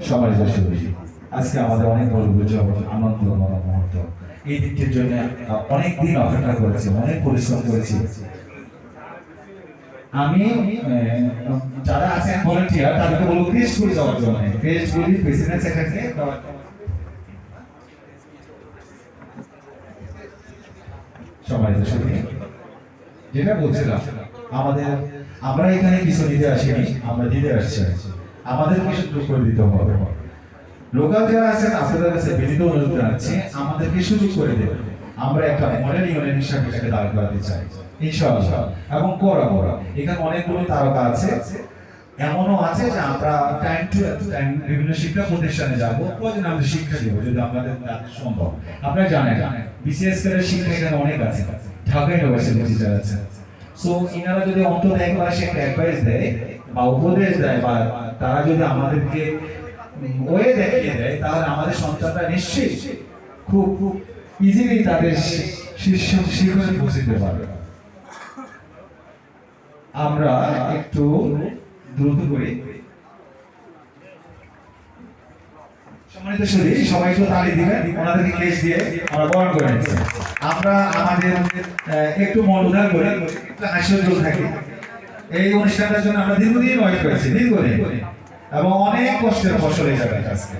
সম্মানিত সুধী, আজকে আমাদের অনেক বড় উৎসব, আনন্দ মুহূর্ত। এই দিনটির জন্য অনেক দিন অপেক্ষা করেছি, অনেক পরিশ্রম করেছি। আমি যারা আছেন ভলান্টিয়ার তাদেরকে বলবো ক্রেস্টগুলি যাওয়ার জন্য। ক্রেস্টগুলি প্রেসিডেন্ট সেক্রেটারি সম্মানিত সুধী, যেটা বলছিলাম, আমরা এখানে কিছু নিতে আসিনি, আমরা দিতে আসছি। আমাদের কিছু সুযোগ করে দিতে হবে। লোকাল যারা আছেন আপনাদের কাছে বিনীত অনুরোধ জানাচ্ছি, আমাদেরকে সুযোগ করে দেবেন। আমরা একটা মডেল ইউনিয়ন হিসাবে এটাকে দাঁড় করাতে চাই ইনশাআল্লাহ, এবং করা এখানে অনেকগুলো তারকা আছে। এমনও আছে যে আমরা টাইম টু টাইম বিভিন্ন শিক্ষা প্রতিষ্ঠানে যাবো, প্রয়োজন আমাদের শিক্ষা দিব যদি আপনাদের সম্ভব। আপনারা জানেন বিসিএস এর শিক্ষা এখানে অনেক আছে, ঢাকা ইউনিভার্সিটি টিচার আছে। সো ইনারা যদি অন্তত একবার একটা অ্যাডভাইস দেয় বা উপদেশ দেয়, বা তারা যদি আমাদেরকে ওয়ে দেখিয়ে দেয়, তাহলে আমাদের সন্তানরা নিশ্চয়ই খুব ইজিলি তাদের শিক্ষায় পৌঁছতে পারবে। আমরা একটু দ্রুত করি। সম্মানিত সুধী, সবাই একটু তালি দিবেন, ওনাদেরকে কেস দিয়ে আমরা বরণ করে নিচ্ছি। আমরা আমাদের একটু মন উদার করে একটু হাস্যোজ্জ্বল থাকি। এই অনুষ্ঠানটার জন্য আমরা দীর্ঘদিন ওয়েট করেছি, দীর্ঘদিন, এবং অনেক কষ্টের ফসল এই জায়গায় আজকে।